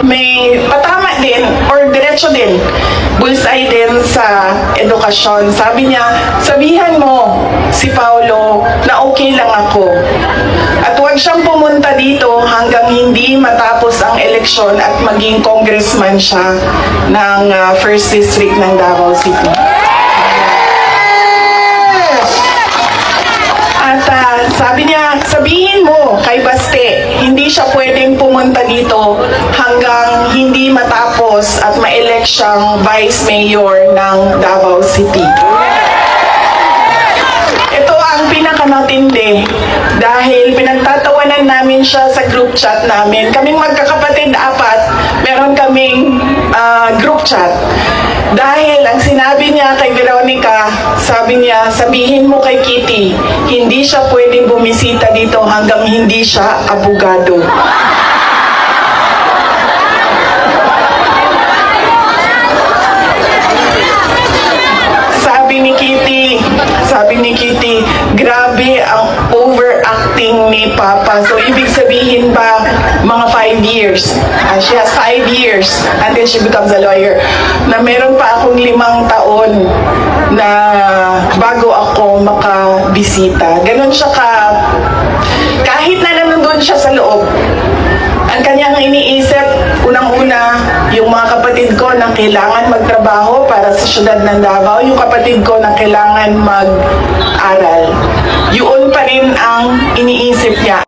may patama din or diretso din, bullseye din sa edukasyon. Sabi niya, sabihan mo si Paulo na okay lang ako. At huwag siyang pumunta dito hanggang hindi matapos ang eleksyon at maging congressman siya ng 1st District ng Davao City. At sabi niya, sabihin mo kay Baste, hindi siya pwedeng pumunta dito hanggang hindi matapos at ma-elect siyang Vice Mayor ng Davao City. Ito ang pinakamatindi dahil pinagtatawanan namin siya sa group chat namin. Kaming magkakapatid apat, meron kaming group chat. Dahil ang sinabi niya kay Veronica, sabi niya, sabihin mo kay Kitty, hindi siya pwedeng bumisita dito hanggang hindi siya abogado. Sabi ni Kitty, grabe ang overacting ni Papa. So, ibig sabihin ba, mga 5 years, she has 5 years until she becomes a lawyer, na meron pa akong 5 taon na bago ako makabisita. Ganon siya kahit na nandun siya sa loob, ang kanyang iniisip, unang-una, yung mga kapatid ko na kailangan magtrabaho para sa syudad ng Davao, yung kapatid ko na kailangan mag-aral. Yun pa rin ang iniisip niya.